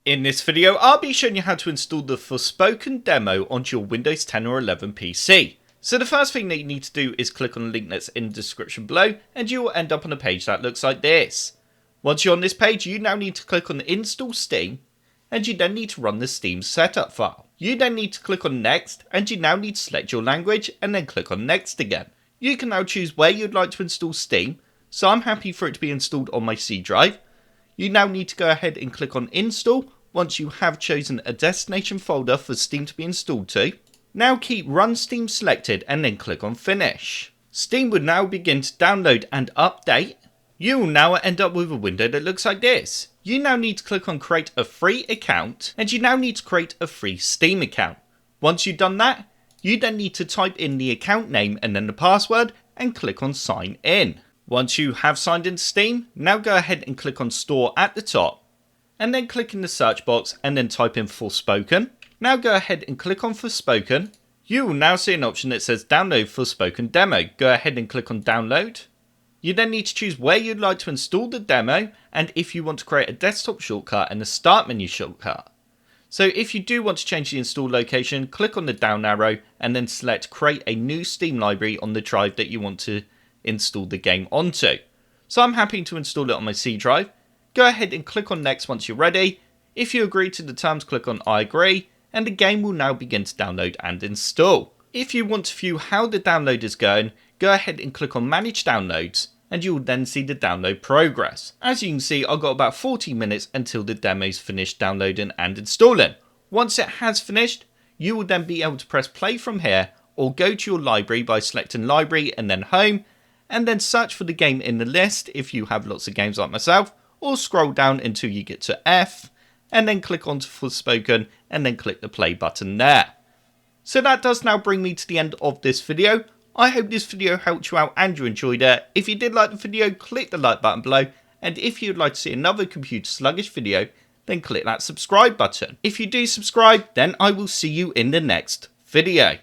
In this video, I'll be showing you how to install the Forspoken demo onto your Windows 10 or 11 PC. So the first thing that you need to do is click on the link that's in the description below, and you will end up on a page that looks like this. Once you're on this page, you now need to click on Install Steam, and you then need to run the Steam setup file. You then need to click on Next, and you now need to select your language, and then click on Next again. You can now choose where you'd like to install Steam, so I'm happy for it to be installed on my C drive. You now need to go ahead and click on Install once you have chosen a destination folder for Steam to be installed to. Now keep Run Steam selected and then click on Finish. Steam would now begin to download and update. You will now end up with a window that looks like this. You now need to click on Create a Free Account, and you now need to create a free Steam account. Once you've done that, you then need to type in the account name and then the password and click on Sign In. Once you have signed into Steam, now go ahead and click on Store at the top, and then click in the search box and then type in Forspoken. Now go ahead and click on Forspoken. You will now see an option that says Download Forspoken Demo. Go ahead and click on Download. You then need to choose where you'd like to install the demo, and if you want to create a desktop shortcut and a start menu shortcut. So if you do want to change the install location, click on the down arrow and then select Create a new Steam library on the drive that you want to install the game onto. So I'm happy to install it on my C drive. Go ahead and click on Next once you're ready. If you agree to the terms, click on I agree, and the game will now begin to download and install. If you want to view how the download is going, go ahead and click on Manage Downloads, and you will then see the download progress. As you can see, I've got about 40 minutes until the demo's finished downloading and installing. Once it has finished, you will then be able to press play from here, or go to your library by selecting Library and then Home, and then search for the game in the list if you have lots of games like myself, or scroll down until you get to F, and then click onto Forspoken, and then click the play button there. So that does now bring me to the end of this video. I hope this video helped you out and you enjoyed it. If you did like the video, click the like button below, and if you'd like to see another computer sluggish video, then click that subscribe button. If you do subscribe, then I will see you in the next video.